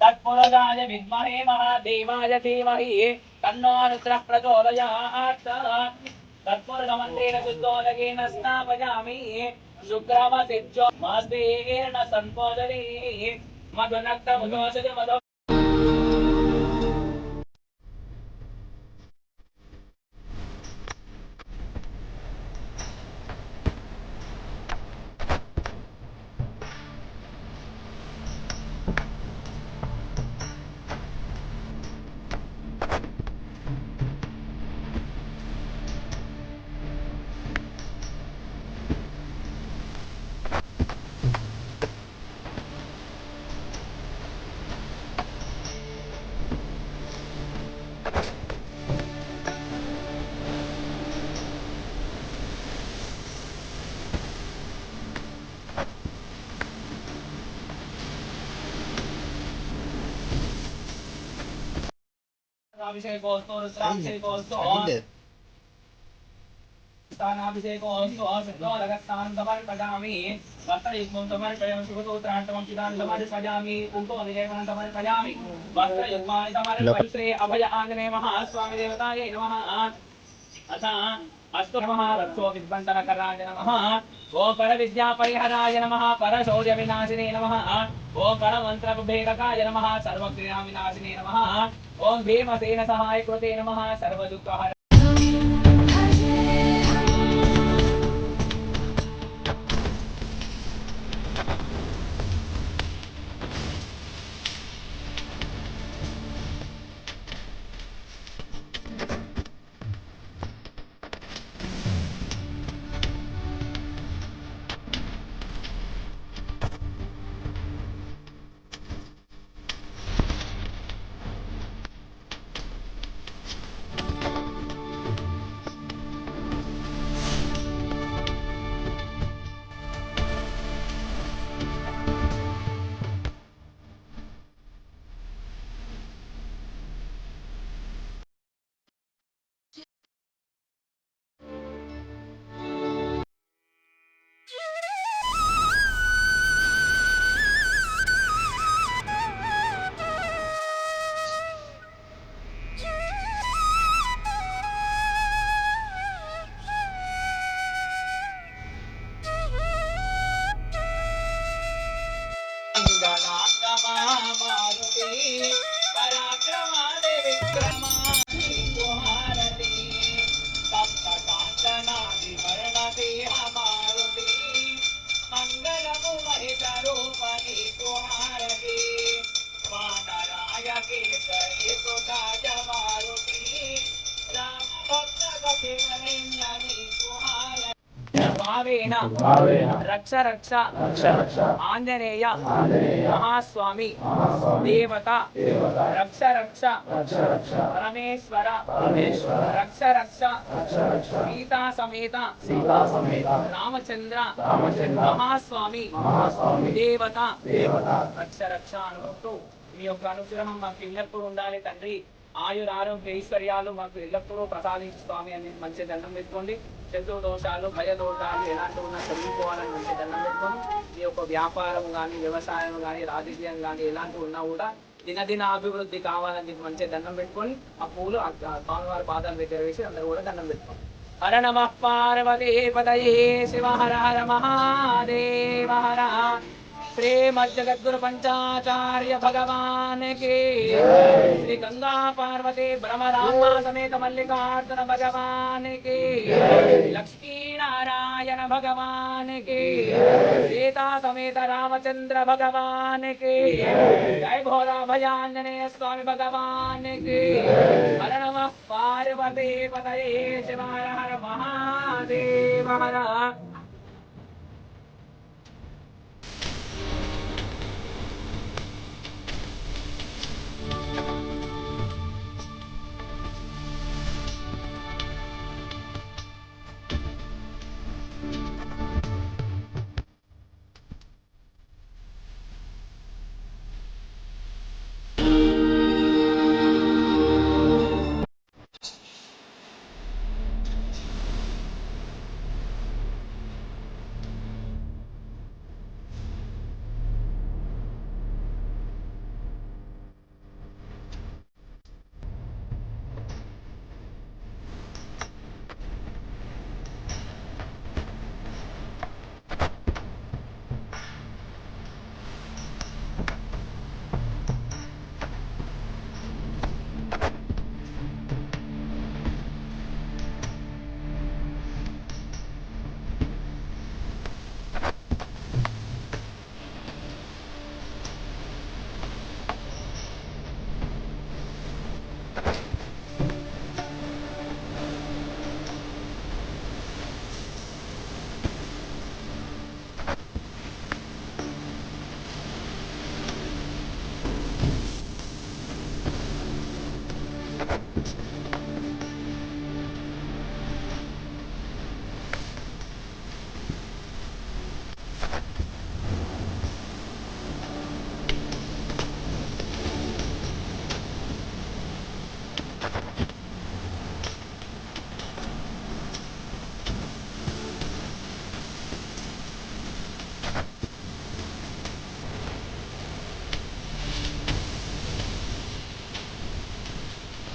तत्पुरुषाय विद्महे महादेवाय धीमहि तन्नो रुद्रः प्रचोदयात्। तत्पुरुषमन्त्रेण शुद्धोदकेन स्नापयामि शुक्रमसिद्धो मास्तेन संपोदने मधुनक्तमुदोषज मधु अभिषेकोस्तु रुद्राभिषेकोस्तु स्थानाभिषेकोस्तु सिद्धोदकस्थानं समर्पयामि वस्त्रयुग्मं समर्पयामि शुभसूत्राष्टकं चिदानं समर्पयामि कुङ्कुमविलेपनं समर्पयामि वस्त्रयुग्मानि समर्पयामि श्री अभय आञ्जनेय महास्वामी देवतायै नमः। अथ अस्तु नमः रक्षो विद्वन्तनकराय नमः। ओम पर विद्या परिहराय नमः। पर शौर्य विनाशिने नमः। ओम पर मंत्र भेदकाय नमः। सर्वक्रिया विनाशिने नमः। ओम भीमसेन सहाय कृते नमः। सर्व दुःख रक्ष रक्ष आंजनेय महास्वामी देवता रक्ष रक्ष परमेश्वर रक्ष रक्ष सीता समेत रामचंद्र महास्वामी देवता रक्ष रक्ष अनुभूतु మీ యొక్క అనుగ్రహం మాకు ఎల్లప్పుడూ ఉండాలి తండ్రి. ఆయుర ఆరోగ్య ఐశ్వర్యాలు మాకు ఎల్లప్పుడూ ప్రసాదించు స్వామి అని మంచి దండం పెట్టుకోండి. శత్రు దోషాలు భయ దోషాలు ఎలాంటి ఉన్నా తొలగిపోవాలని మంచి దండం పెట్టుకోండి. మీ యొక్క వ్యాపారం కానీ వ్యవసాయం కానీ రాజకీయం కానీ ఎలాంటి ఉన్నా కూడా దినదిన అభివృద్ధి కావాలని మంచి దండం పెట్టుకొని ఆ పూలు స్వామివారి పాదాల దగ్గర వేసి అందరూ కూడా దండం పెట్టుకోండి. హర నమః పార్వతీ పతయే శివ హర హర మహాదేవ హర श्रीमज्जगद्गुरु पंचाचार्य भगवान के श्री गंगा पार्वती ब्रह्मरामा समेत मल्लिकार्जुन भगवान के लक्ष्मी नारायण भगवान के सीता समेत रामचंद्र भगवान के जय भोला भजांजनेय स्वामी भगवान के हर नमः पार्वती पतये शिव हर हर महादेव हर